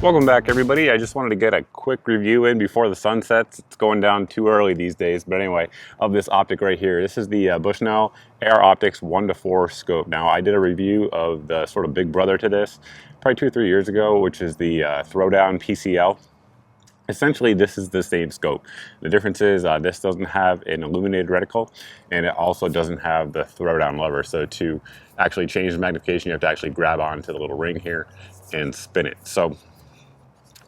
Welcome back, everybody. I just wanted to get a quick review in before the sun sets. It's going down too early these days, but anyway, of this optic right here. This is the Bushnell Air Optics 1:4 scope. Now, I did a review of the sort of big brother to this probably 2 or 3 years ago, which is the Throwdown PCL. Essentially, this is the same scope. The difference is this doesn't have an illuminated reticle, and it also doesn't have the throwdown lever. So to actually change the magnification, you have to actually grab onto the little ring here and spin it. So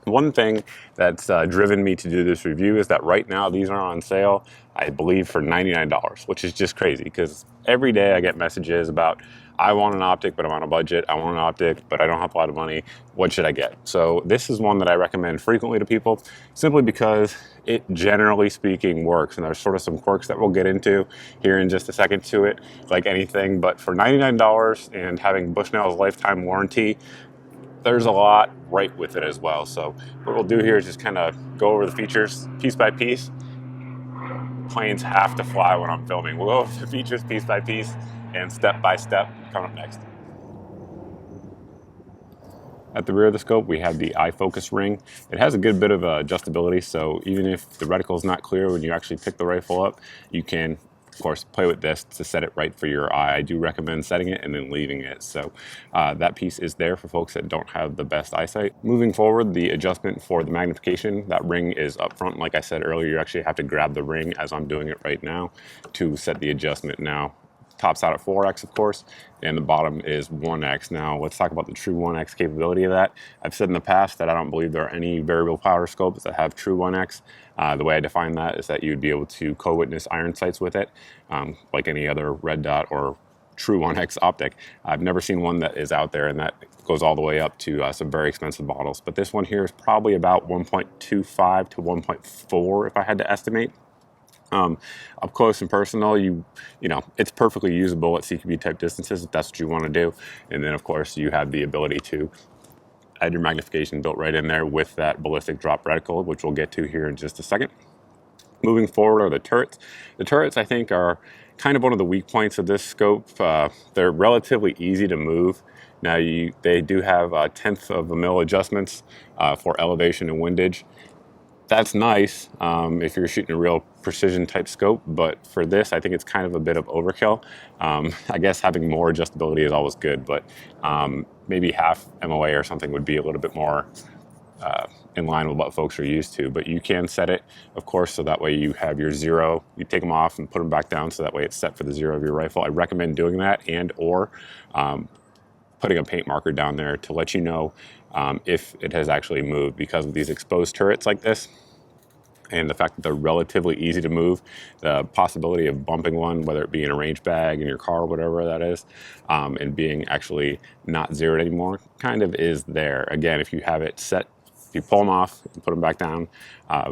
one thing that's driven me to do this review is that right now these are on sale, I believe, for $99, which is just crazy because every day I get messages about, I want an optic, but I'm on a budget. I want an optic, but I don't have a lot of money. What should I get? So this is one that I recommend frequently to people simply because it, generally speaking, works. And there's sort of some quirks that we'll get into here in just a second to it, like anything. But for $99 and having Bushnell's lifetime warranty, there's a lot right with it as well. So what we'll do here is just kind of go over the features piece by piece. Planes have to fly when I'm filming. We'll go over the features piece by piece and step by step coming up next. At the rear of the scope, we have the eye focus ring. It has a good bit of adjustability, so even if the reticle is not clear when you actually pick the rifle up, you can, of course, play with this to set it right for your eye. I do recommend setting it and then leaving it. So that piece is there for folks that don't have the best eyesight. Moving forward, the adjustment for the magnification, that ring is up front. Like I said earlier, you actually have to grab the ring as I'm doing it right now to set the adjustment. Now, tops out at 4x, of course, and the bottom is 1x. Now, let's talk about the true 1x capability of that. I've said in the past that I don't believe there are any variable power scopes that have true 1x. The way I define that is that you'd be able to co-witness iron sights with it, like any other red dot or true 1x optic. I've never seen one that is out there, and that goes all the way up to some very expensive models. But this one here is probably about 1.25 to 1.4 if I had to estimate. Up close and personal, you know, it's perfectly usable at CQB type distances if that's what you want to do. And then of course you have the ability to add your magnification built right in there with that ballistic drop reticle, which we'll get to here in just a second. Moving forward are the turrets. The turrets, I think, are kind of one of the weak points of this scope. They're relatively easy to move. Now they do have 1/10 of a mil adjustments for elevation and windage. That's nice if you're shooting a real precision type scope, but for this, I think it's kind of a bit of overkill. I guess having more adjustability is always good, but maybe half MOA or something would be a little bit more in line with what folks are used to. But you can set it, of course, so that way you have your zero. You take them off and put them back down, so that way it's set for the zero of your rifle. I recommend doing that, and or putting a paint marker down there to let you know if it has actually moved, because of these exposed turrets like this and the fact that they're relatively easy to move, the possibility of bumping one, whether it be in a range bag in your car, whatever that is, and being actually not zeroed anymore, kind of is there. Again, if you have it set, if you pull them off and put them back down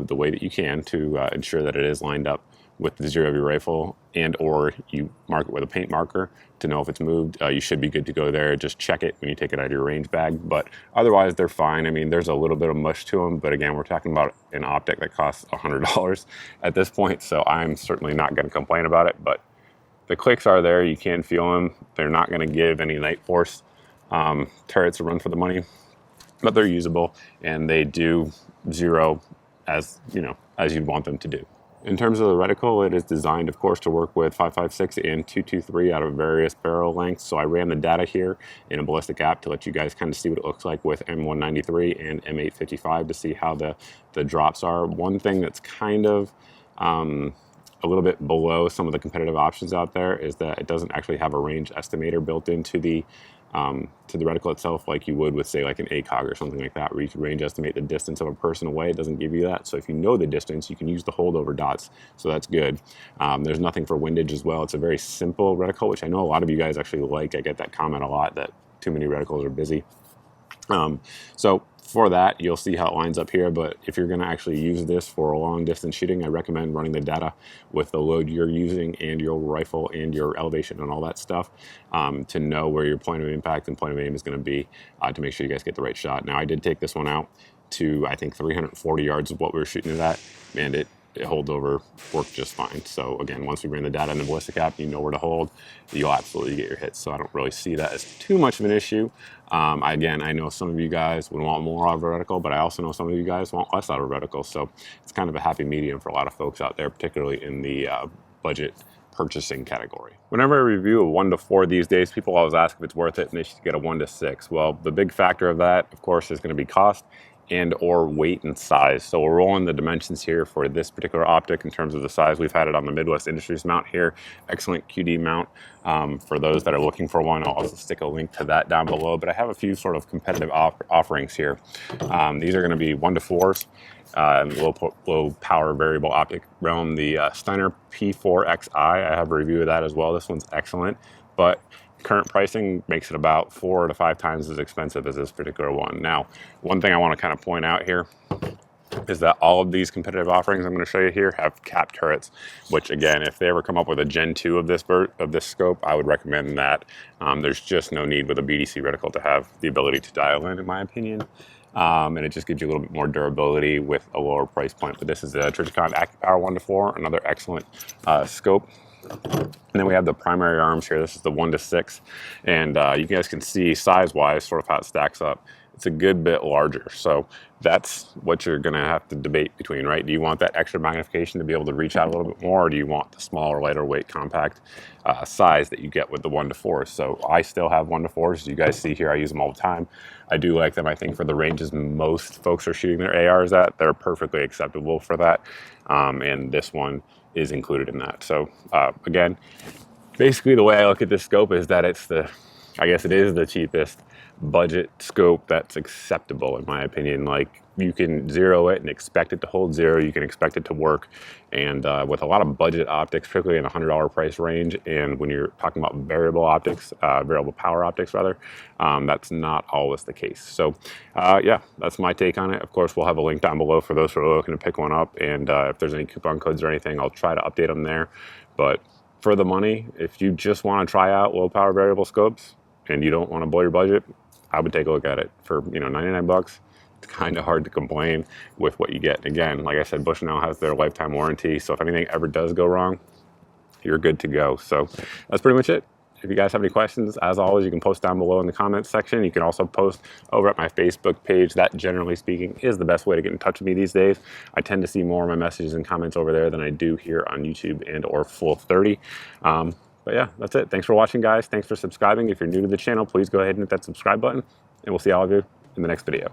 the way that you can to ensure that it is lined up with the zero of your rifle, and or you mark it with a paint marker to know if it's moved, you should be good to go there. Just check it when you take it out of your range bag, but otherwise they're fine. I mean, there's a little bit of mush to them, but again, we're talking about an optic that costs $100 at this point, so I'm certainly not going to complain about it. But the clicks are there, you can feel them. They're not going to give any night force turrets a run for the money, but they're usable, and they do zero as, you know, as you'd want them to do. In terms of the reticle, it is designed, of course, to work with 5.56 and 2.23 out of various barrel lengths. So I ran the data here in a ballistic app to let you guys kind of see what it looks like with M193 and M855 to see how the drops are. One thing that's kind of a little bit below some of the competitive options out there is that it doesn't actually have a range estimator built into the reticle itself, like you would with, say, like an ACOG or something like that, where you can range estimate the distance of a person away. It doesn't give you that. So if you know the distance, you can use the holdover dots. So that's good. There's nothing for windage as well. It's a very simple reticle, which I know a lot of you guys actually like. I get that comment a lot that too many reticles are busy. So for that, you'll see how it lines up here, but if you're going to actually use this for long distance shooting, I recommend running the data with the load you're using and your rifle and your elevation and all that stuff to know where your point of impact and point of aim is going to be to make sure you guys get the right shot. Now, I did take this one out to, I think, 340 yards of what we were shooting it at, and it it holds over, worked just fine. So again, once we bring the data in the ballistic app, you know where to hold, you'll absolutely get your hits. So I don't really see that as too much of an issue. Again, I know some of you guys would want more out of a reticle, but I also know some of you guys want less out of a reticle. So it's kind of a happy medium for a lot of folks out there, particularly in the budget purchasing category. Whenever I review a 1 to 4 these days, people always ask if it's worth it and they should get a 1 to 6. Well, the big factor of that, of course, is going to be cost and or weight and size. So we're rolling the dimensions here for this particular optic in terms of the size. We've had it on the Midwest Industries mount here. Excellent QD mount. For those that are looking for one, I'll also stick a link to that down below. But I have a few sort of competitive offerings here. These are going to be 1 to 4s. Low power variable optic realm, the Steiner P4XI. I have a review of that as well. This one's excellent, but current pricing makes it about 4 to 5 times as expensive as this particular one. Now, one thing I want to kind of point out here is that all of these competitive offerings I'm going to show you here have cap turrets, which again, if they ever come up with a Gen 2 of this scope, I would recommend that. There's just no need with a BDC reticle to have the ability to dial in my opinion. And it just gives you a little bit more durability with a lower price point. But this is a Trijicon AccuPower 1 to 4, another excellent scope. And then we have the primary arms here. This is the 1 to 6, and you guys can see size-wise sort of how it stacks up. It's a good bit larger, so that's what you're going to have to debate between, right? Do you want that extra magnification to be able to reach out a little bit more, or do you want the smaller, lighter weight, compact size that you get with the 1 to 4s? So I still have 1 to 4s. As you guys see here, I use them all the time. I do like them. I think for the ranges most folks are shooting their ARs at, they're perfectly acceptable for that, and this one is included in that. So again, basically the way I look at this scope is that it's I guess it is the cheapest budget scope that's acceptable in my opinion. Like, you can zero it and expect it to hold zero. You can expect it to work. And with a lot of budget optics, particularly in the $100 price range, and when you're talking about variable optics, variable power optics rather, that's not always the case. So yeah, that's my take on it. Of course, we'll have a link down below for those who are looking to pick one up. And if there's any coupon codes or anything, I'll try to update them there. But for the money, if you just want to try out low power variable scopes and you don't want to blow your budget, I would take a look at it. For 99 bucks. It's kind of hard to complain with what you get. Again, like I said, Bushnell has their lifetime warranty, so if anything ever does go wrong, you're good to go. So that's pretty much it. If you guys have any questions, as always, you can post down below in the comments section. You can also post over at my Facebook page. That, generally speaking, is the best way to get in touch with me these days. I tend to see more of my messages and comments over there than I do here on YouTube and or Full 30. But yeah, that's it. Thanks for watching, guys. Thanks for subscribing. If you're new to the channel, please go ahead and hit that subscribe button, and we'll see all of you in the next video.